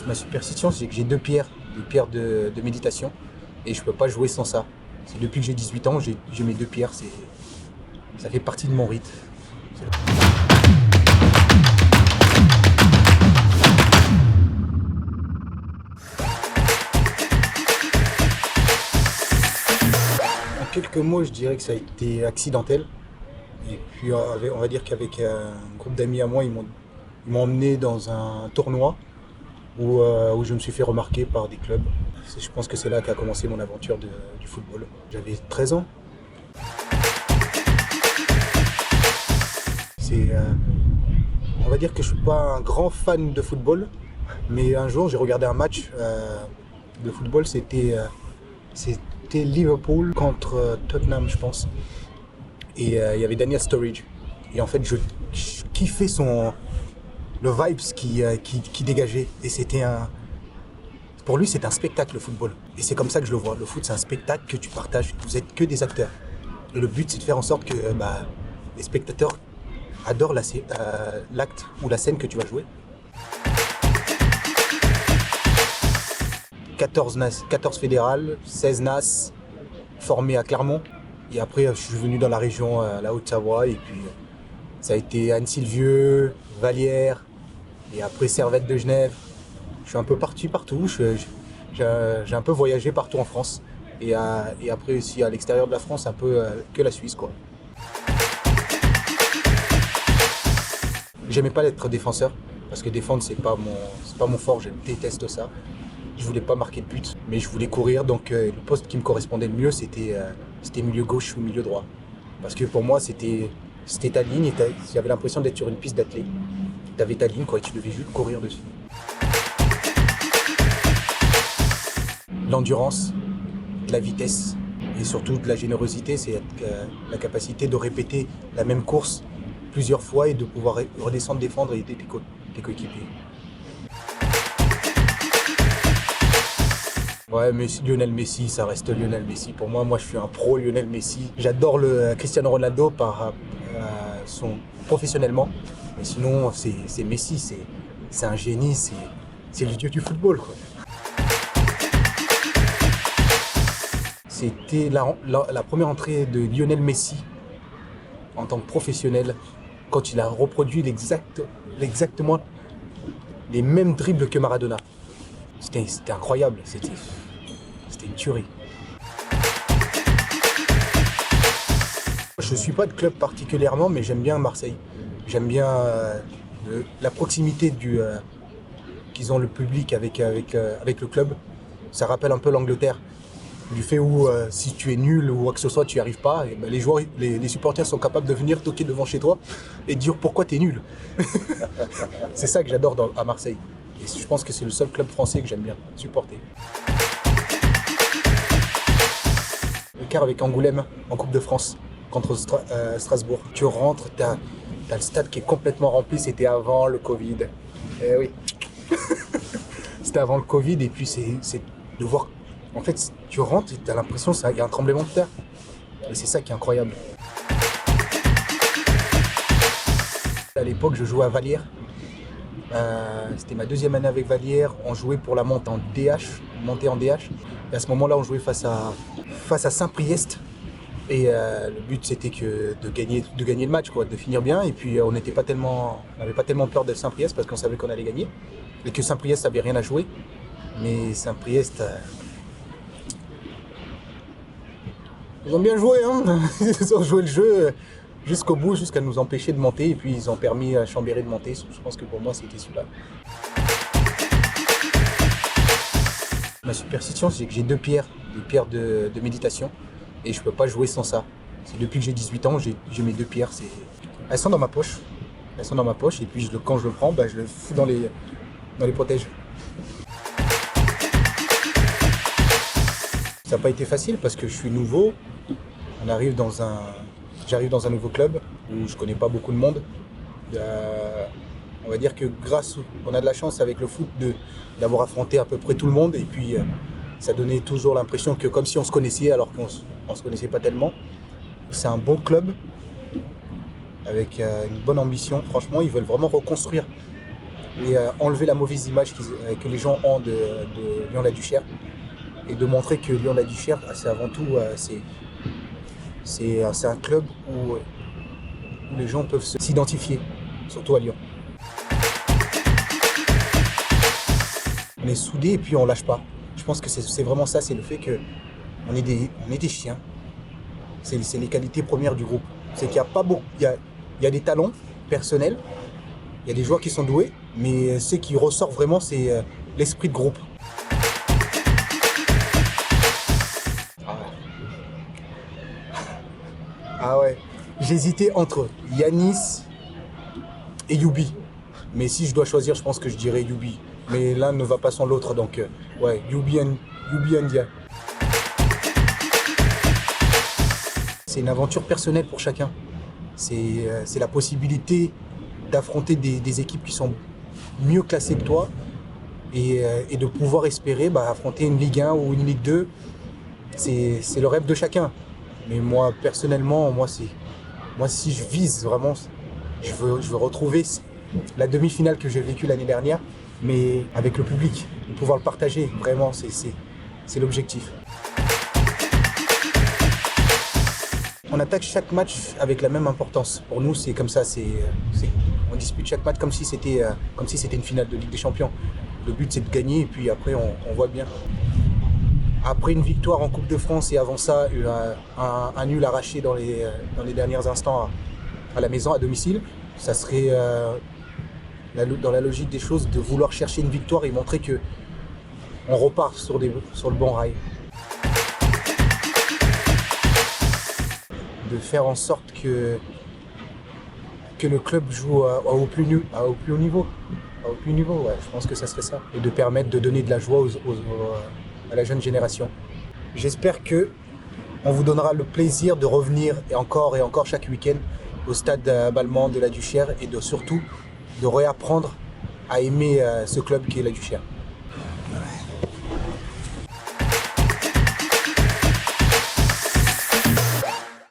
Ma superstition, c'est que j'ai deux pierres, des pierres de méditation, et je peux pas jouer sans ça. C'est depuis que j'ai 18 ans, j'ai mes deux pierres, ça fait partie de mon rite. En quelques mots, je dirais que ça a été accidentel. Et puis on va dire qu'avec un groupe d'amis à moi, ils m'ont emmené dans un tournoi où je me suis fait remarquer par des clubs. Je pense que c'est là qu'a commencé mon aventure du football. J'avais 13 ans. On va dire que je ne suis pas un grand fan de football, mais un jour j'ai regardé un match de football, c'était Liverpool contre Tottenham, je pense. Et il y avait Daniel Sturridge. Et en fait, je kiffais le vibes qui dégageait. Et pour lui, c'est un spectacle, le football. Et c'est comme ça que je le vois. Le foot, c'est un spectacle que tu partages. Vous êtes que des acteurs. Et le but, c'est de faire en sorte que les spectateurs adorent l'acte ou la scène que tu vas jouer. 14 fédérales, 16 NAS, formés à Clermont. Et après, je suis venu dans la région, la Haute-Savoie. Et puis, ça a été Anne-Sylvieux, Vallières, et après Servette de Genève. Je suis un peu parti partout. J'ai un peu voyagé partout en France. Et après aussi à l'extérieur de la France, un peu que la Suisse, quoi. J'aimais pas être défenseur, parce que défendre, c'est pas mon fort, je déteste ça. Je voulais pas marquer de but, mais je voulais courir, donc le poste qui me correspondait le mieux, c'était milieu gauche ou milieu droit. Parce que pour moi, c'était ta ligne, et j'avais l'impression d'être sur une piste d'athlète. Tu avais ta ligne, quoi, et tu devais juste courir dessus. L'endurance, de la vitesse, et surtout de la générosité, c'est la capacité de répéter la même course plusieurs fois et de pouvoir redescendre, défendre et aider tes coéquipiers. Ouais, mais Lionel Messi, ça reste Lionel Messi. Pour moi, je suis un pro Lionel Messi. J'adore le Cristiano Ronaldo professionnellement. Mais sinon, c'est Messi, c'est un génie, c'est le dieu du football, quoi. C'était la première entrée de Lionel Messi en tant que professionnel, quand il a reproduit exactement les mêmes dribbles que Maradona. C'était incroyable, c'était une tuerie. Je ne suis pas de club particulièrement, mais j'aime bien Marseille. J'aime bien la proximité qu'ils ont le public avec le club. Ça rappelle un peu l'Angleterre. Du fait où si tu es nul ou quoi que ce soit, tu n'y arrives pas, et les joueurs, les supporters sont capables de venir toquer devant chez toi et dire pourquoi tu es nul. C'est ça que j'adore à Marseille. Et je pense que c'est le seul club français que j'aime bien supporter. Le quart avec Angoulême en Coupe de France contre Strasbourg. Tu rentres, t'as le stade qui est complètement rempli, c'était avant le Covid. Eh oui. C'était avant le Covid, et puis c'est de voir. En fait, tu rentres et tu as l'impression qu'il y a un tremblement de terre. Et c'est ça qui est incroyable. À l'époque, je jouais à Vallières. C'était ma deuxième année avec Vallières. On jouait pour la montée en DH. Et à ce moment-là, on jouait face à Saint-Priest. Et le but, c'était de gagner le match, quoi, de finir bien. Et puis, on n'avait pas tellement peur de Saint-Priest parce qu'on savait qu'on allait gagner. Et que Saint-Priest n'avait rien à jouer. Mais Saint-Priest... Ils ont bien joué, hein. Ils ont joué le jeu jusqu'au bout, jusqu'à nous empêcher de monter. Et puis ils ont permis à Chambéry de monter. Je pense que pour moi, c'était celui-là. Ma superstition, c'est que j'ai deux pierres, des pierres de méditation. Et je peux pas jouer sans ça. C'est depuis que j'ai 18 ans, j'ai mes deux pierres. Elles sont dans ma poche. Et puis quand je le prends, je le fous dans les protèges. Ça n'a pas été facile parce que je suis nouveau. J'arrive dans un nouveau club où je connais pas beaucoup de monde. On va dire que on a de la chance avec le foot d'avoir affronté à peu près tout le monde, et puis ça donnait toujours l'impression que comme si on se connaissait alors qu'on se connaissait pas tellement. C'est un bon club avec une bonne ambition. Franchement, ils veulent vraiment reconstruire et enlever la mauvaise image que les gens ont de Lyon-la-Duchère et de montrer que Lyon-la-Duchère, c'est avant tout c'est un club où les gens peuvent s'identifier, surtout à Lyon. On est soudés et puis on lâche pas. Je pense que c'est vraiment ça, c'est le fait qu'on est des chiens. C'est les qualités premières du groupe. C'est qu'il n'y a pas beaucoup, il y a des talents personnels, il y a des joueurs qui sont doués, mais ce qui ressort vraiment, c'est l'esprit de groupe. Ah ouais, j'hésitais entre Yanis et Youbi. Mais si je dois choisir, je pense que je dirais Youbi. Mais l'un ne va pas sans l'autre, donc ouais, Youbi Ndia. C'est une aventure personnelle pour chacun. C'est la possibilité d'affronter des équipes qui sont mieux classées que toi et de pouvoir espérer affronter une Ligue 1 ou une Ligue 2. C'est le rêve de chacun. Mais moi, personnellement, si je vise vraiment, je veux retrouver la demi-finale que j'ai vécue l'année dernière, mais avec le public, de pouvoir le partager, vraiment, c'est l'objectif. On attaque chaque match avec la même importance. Pour nous, c'est comme ça, on dispute chaque match comme si c'était une finale de Ligue des Champions. Le but, c'est de gagner et puis après, on voit bien. Après une victoire en Coupe de France et avant ça, un nul arraché dans les derniers instants à la maison, à domicile, ça serait dans la logique des choses de vouloir chercher une victoire et montrer qu'on repart sur le bon rail. De faire en sorte que le club joue au plus haut niveau. Ouais, je pense que ça serait ça. Et de permettre de donner de la joie à la jeune génération. J'espère qu'on vous donnera le plaisir de revenir et encore chaque week-end au stade Balmond de la Duchère et surtout de réapprendre à aimer ce club qui est la Duchère.